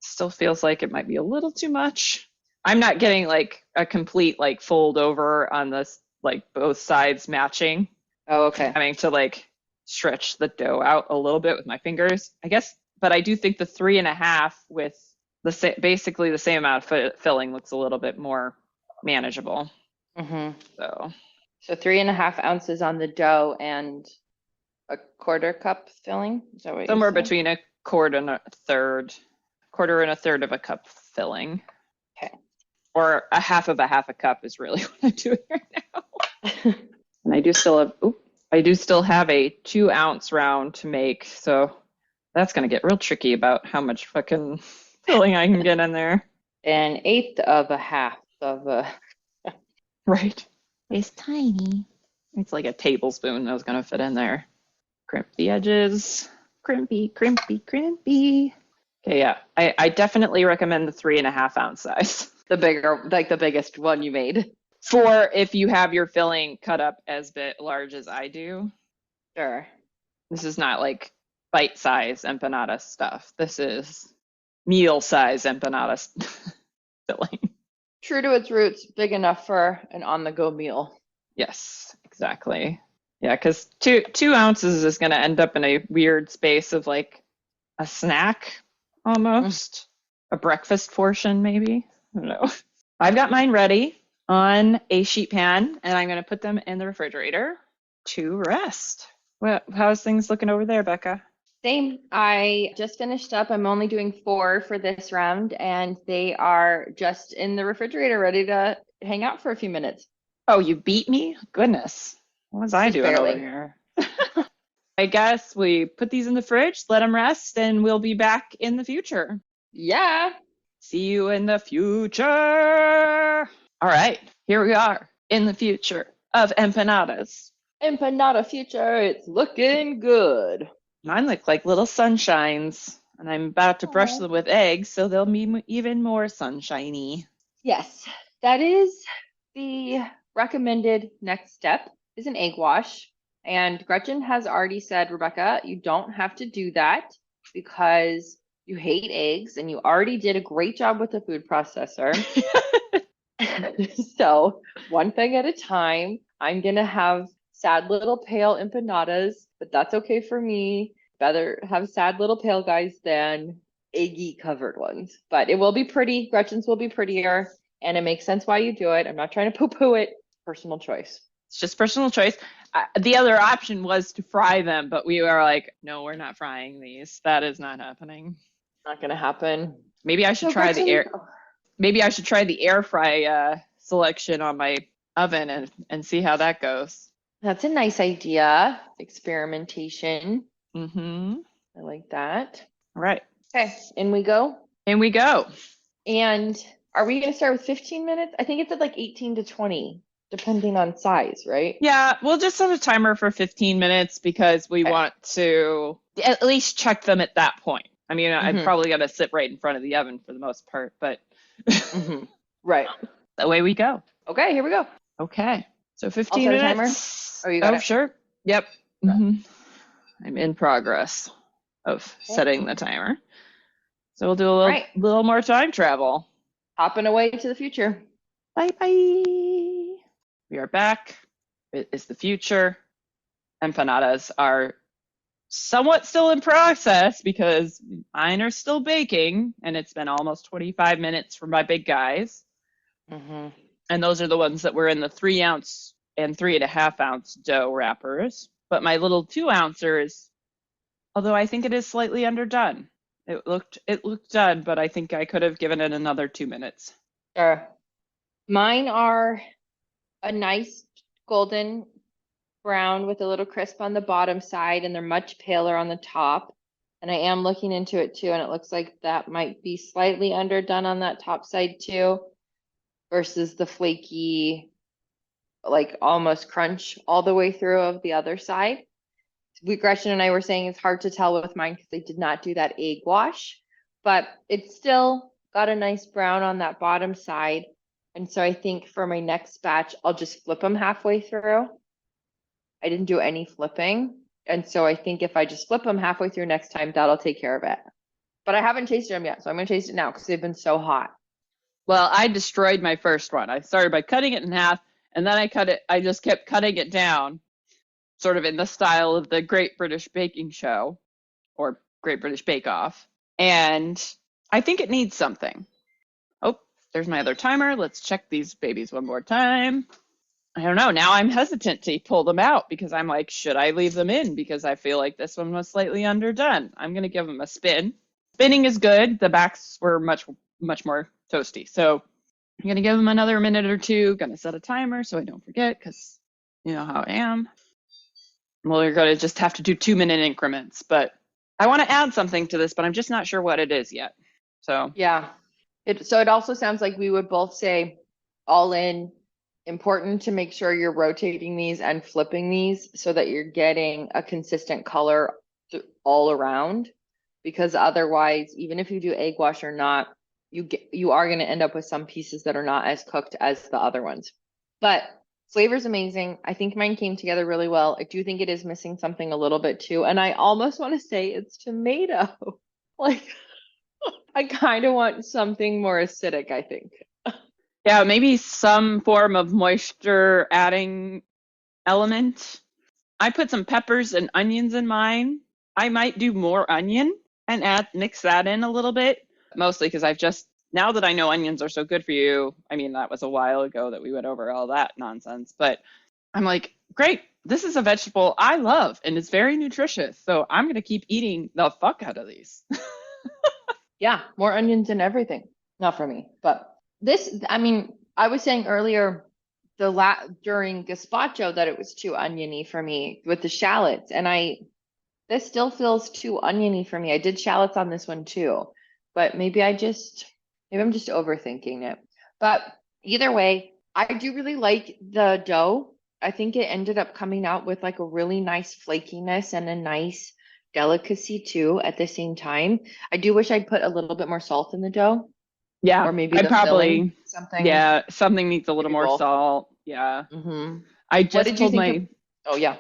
Still feels like it might be a little too much. I'm not getting like a complete like fold over on this like both sides matching, Oh, okay. having to like stretch the dough out a little bit with my fingers, I guess. But I do think the 3.5 with basically the same amount of filling looks a little bit more manageable. Mm-hmm. So So 3.5 ounces on the dough and a quarter cup filling. Is that what you somewhere said? between a quarter and a third of a cup filling, Okay. or a half a cup is really what I'm doing right now. And I do still have a 2 ounce round to make, so that's gonna get real tricky about how much fucking filling I can get in there. An eighth of a half of a. Right. It's tiny. It's like a tablespoon that was gonna fit in there. Crimp the edges. Crimpy, crimpy, crimpy. Okay, yeah. I definitely recommend the 3.5 ounce size. The bigger, like the biggest one you made. For if you have your filling cut up as large as I do. Sure. This is not like bite size empanada stuff. This is meal size empanada filling. True to its roots, big enough for an on-the-go meal. Yes, exactly. Yeah, because two ounces is going to end up in a weird space of like a snack almost, a breakfast portion maybe. I don't know. I've got mine ready on a sheet pan, and I'm going to put them in the refrigerator to rest. Well, how's things looking over there, Becca? Same. I just finished up. I'm only doing 4 for this round, and they are just in the refrigerator ready to hang out for a few minutes. Oh, you beat me? Goodness. What was I Just doing over barely. here? I guess we put these in the fridge, let them rest, and we'll be back in the future. Yeah. See you in the future. All right, here we are in the future of empanadas. Empanada future, it's looking good. Mine look like little sunshines, and I'm about to brush Aw. them with eggs, so they'll be even more sunshiny. Yes, that is the recommended next step is an egg wash. And Gretchen has already said, Rebecca, you don't have to do that because you hate eggs and you already did a great job with the food processor. So, one thing at a time. I'm going to have sad little pale empanadas, but that's okay for me. Better have sad little pale guys than eggy covered ones. But it will be pretty. Gretchen's will be prettier, and it makes sense why you do it. I'm not trying to poo-poo it. Personal choice. It's just personal choice. The other option was to fry them, but we were like, no, we're not frying these. That is not happening. Not going to happen. Maybe I should try the air. Maybe I should try the air fry selection on my oven and see how that goes. That's a nice idea. Experimentation. Mm-hmm. I like that. All right. Okay, in we go. In we go. And are we going to start with 15 minutes? I think it's at like 18 to 20, depending on size, right? Yeah, we'll just set a timer for 15 minutes because we want to at least check them at that point. I mean, I'm probably going to sit right in front of the oven for the most part, but right. Away we go. Okay, here we go. Okay. So 15 I'll set a minutes. timer. Oh, you got it? Sure. Yep. I'm in progress of setting the timer. So we'll do a little more time travel. Hopping away to the future. Bye bye. We are back. It is the future. Empanadas are somewhat still in process because mine are still baking, and it's been almost 25 minutes for my big guys. And those are the ones that were in the 3 ounce and 3.5 ounce dough wrappers. But my little 2 ouncers, although I think it is slightly underdone. It looked done, but I think I could have given it another 2 minutes. Sure. Mine are a nice golden brown with a little crisp on the bottom side, and they're much paler on the top. And I am looking into it too, and it looks like that might be slightly underdone on that top side too, versus the flaky, like almost crunch all the way through of the other side. Gretchen and I were saying it's hard to tell with mine because they did not do that egg wash, but it's still got a nice brown on that bottom side. And so I think for my next batch, I'll just flip them halfway through. I didn't do any flipping. And so I think if I just flip them halfway through next time, that'll take care of it. But I haven't tasted them yet, so I'm going to taste it now because they've been so hot. Well, I destroyed my first one. I started by cutting it in half, And then I just kept cutting it down, sort of in the style of the Great British Baking Show or Great British Bake Off. And I think it needs something. Oh, there's my other timer. Let's check these babies one more time. I don't know. Now I'm hesitant to pull them out because I'm like, should I leave them in? Because I feel like this one was slightly underdone. I'm going to give them a spin. Spinning is good. The backs were much, much more toasty. So I'm going to give them another minute or two. Going to set a timer so I don't forget because you know how I am. Well, you're going to just have to do 2-minute increments. But I want to add something to this, but I'm just not sure what it is yet. So Yeah. So it also sounds like we would both say all in, important to make sure you're rotating these and flipping these so that you're getting a consistent color all around. Because otherwise, even if you do egg wash or not, you are going to end up with some pieces that are not as cooked as the other ones. But flavor's amazing. I think mine came together really well. I do think it is missing something a little bit too. And I almost want to say it's tomato. Like, I kind of want something more acidic, I think. yeah, maybe some form of moisture adding element. I put some peppers and onions in mine. I might do more onion and mix that in a little bit, mostly because now that I know onions are so good for you, I mean, that was a while ago that we went over all that nonsense, but I'm like, great, this is a vegetable I love and it's very nutritious. So I'm going to keep eating the fuck out of these. Yeah, more onions and everything. Not for me, but this, I mean, I was saying earlier during gazpacho that it was too oniony for me with the shallots, and this still feels too oniony for me. I did shallots on this one too, but maybe I'm just overthinking it. But either way, I do really like the dough. I think it ended up coming out with like a really nice flakiness and a nice delicacy too at the same time. I do wish I'd put a little bit more salt in the dough, Yeah, or maybe I the filling, probably, something, yeah, something needs a little maybe more both. salt. Yeah. Hmm. I What just did you pulled think of? my Oh yeah,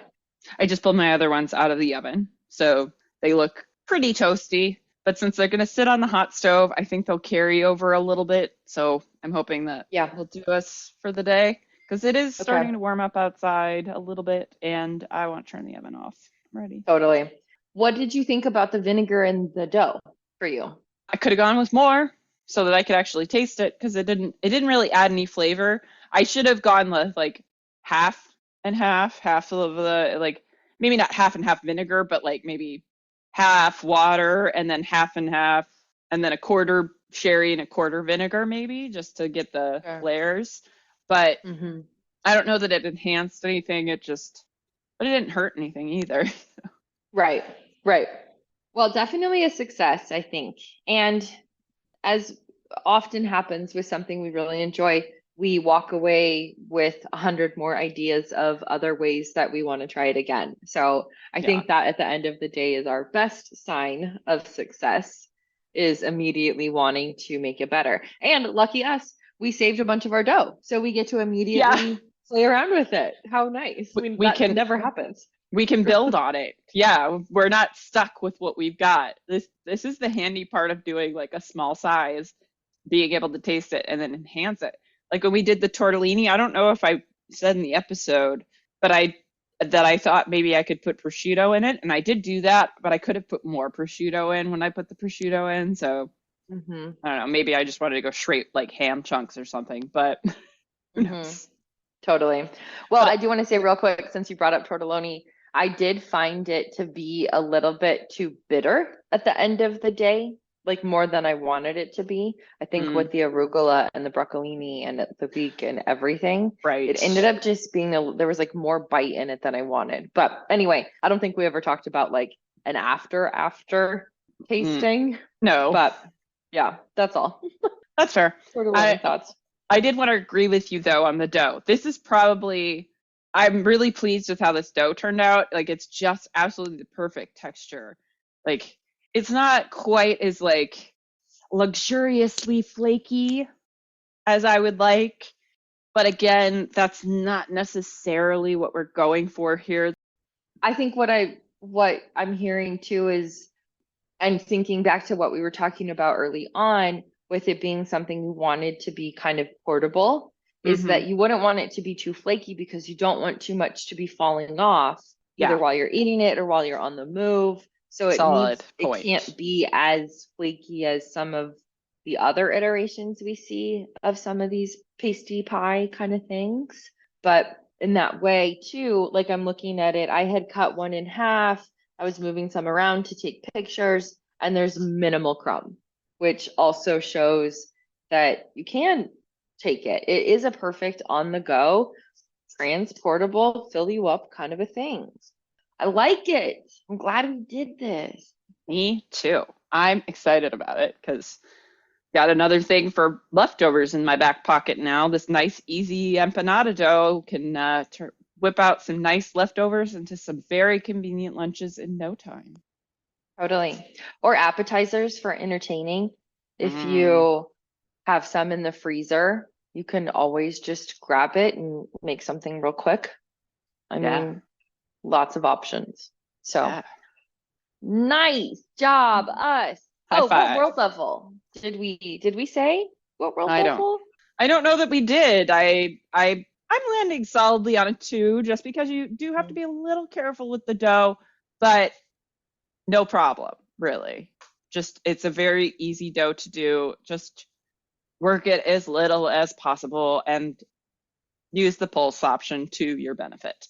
I just pulled my other ones out of the oven. So they look pretty toasty, but since they're going to sit on the hot stove, I think they'll carry over a little bit. So I'm hoping that yeah. will do us for the day because it is Okay, starting to warm up outside a little bit and I want to turn the oven off. I'm ready. totally. What did you think about the vinegar in the dough for you? I could have gone with more so that I could actually taste it because it didn't really add any flavor. I should have gone with like half and half of the like maybe not half and half vinegar, but like maybe half water and then half and half and then a quarter sherry and a quarter vinegar maybe just to get the Sure. flavors. But Mm-hmm. I don't know that it enhanced anything. But it didn't hurt anything either. Right, right. Well, definitely a success, I think. And as often happens with something we really enjoy, we walk away with 100 more ideas of other ways that we want to try it again. So I Yeah. think that at the end of the day is our best sign of success, is immediately wanting to make it better. And lucky us, we saved a bunch of our dough. So we get to Yeah. immediately play around with it. How nice. I mean, We that can never happens. we can build on it. Yeah, we're not stuck with what we've got. This is the handy part of doing like a small size, being able to taste it and then enhance it. Like when we did the tortellini, I don't know if I said in the episode, but I thought maybe I could put prosciutto in it, and I did do that, but I could have put more prosciutto in when I put the prosciutto in. So Mm-hmm. I don't know, maybe I just wanted to go straight like ham chunks or something, but who Mm-hmm. knows? Totally. Well, I But do want to say real quick, since you brought up tortelloni, I did find it to be a little bit too bitter at the end of the day, like more than I wanted it to be. I think mm, with the arugula and the broccolini and the leek and everything, it ended right. up just being there was like more bite in it than I wanted. But anyway, I don't think we ever talked about like an after Mm, tasting, no, but yeah, that's all. that's fair. Tortelloni I thoughts. I did want to agree with you though on the dough. This is probably I'm really pleased with how this dough turned out. Like it's just absolutely the perfect texture. Like it's not quite as like luxuriously flaky as I would like, but again, that's not necessarily what we're going for here. I think what I'm hearing too is, and thinking back to what we were talking about early on with it being something we wanted to be kind of portable, is that you wouldn't want it to be too flaky because you don't want too much to be falling off either Yeah. while you're eating it or while you're on the move. So Solid it point. can't be as flaky as some of the other iterations we see of some of these pasty pie kind of things. But in that way too, like I'm looking at it, I had cut one in half. I was moving some around to take pictures, and there's minimal crumb, which also shows that you can take it. It is a perfect on the go, transportable, fill you up kind of a thing. I like it. I'm glad we did this. Me too. I'm excited about it because got another thing for leftovers in my back pocket now. This nice, easy empanada dough can whip out some nice leftovers into some very convenient lunches in no time. Totally. Or appetizers for entertaining. If Mm, you have some in the freezer, you can always just grab it and make something real quick. I mean, lots of options. So yeah. nice job, us. High Oh, what five. world level did we say? What world I level? don't know that we did. I'm landing solidly on a 2 just because you do have to be a little careful with the dough, but no problem, really. Just it's a very easy dough to do. Just work it as little as possible and use the pulse option to your benefit.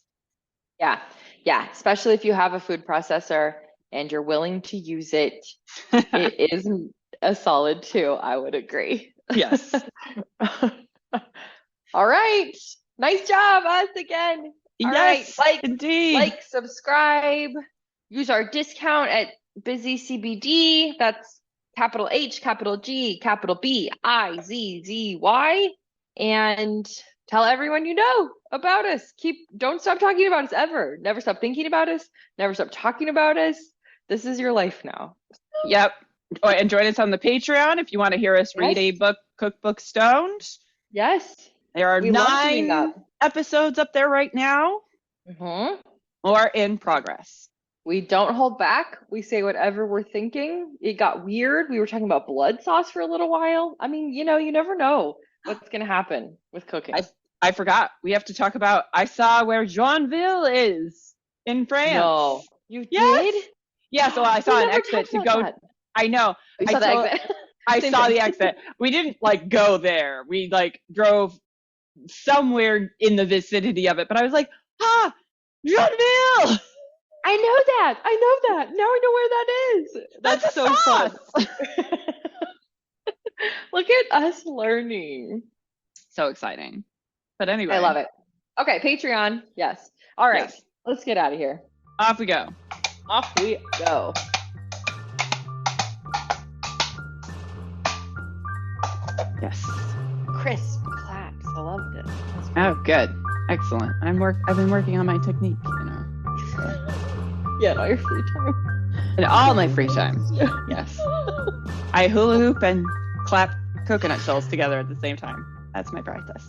Yeah. Yeah. Especially if you have a food processor and you're willing to use it, it is a solid 2, I would agree. Yes. All right. Nice job, us again. All Yes, right. indeed. Subscribe, use our discount at Busy CBD. That's capital H, capital G, capital B, I, Z, Z, Y. And tell everyone you know about us. Don't stop talking about us ever. Never stop thinking about us. Never stop talking about us. This is your life now. Yep. Oh, and join us on the Patreon if you want to hear us read a book, Cookbook Stoned. Yes. There are We love doing 9 episodes up there right now that. or in progress. We don't hold back. We say whatever we're thinking. It got weird. We were talking about blood sauce for a little while. I mean, you never know what's going to happen with cooking. I forgot. We have to talk about, I saw where Joinville is in France. No. You did? Yeah, so I saw an exit to go. That. I know. You saw the exit? I saw the exit. We didn't go there. We drove somewhere in the vicinity of it, but I was like, Joinville! I know that. Now I know where that is. That's so fun. Look at us learning. So exciting. But anyway. I love it. Okay, Patreon. Yes. All right. Yes. Let's get out of here. Off we go. Off we go. Yes. Crisp claps. I loved it. Oh, good. Excellent. I've been working on my technique, So. Yeah, in all your free time. In all my free time. Yes. I hula hoop and clap coconut shells together at the same time. That's my practice.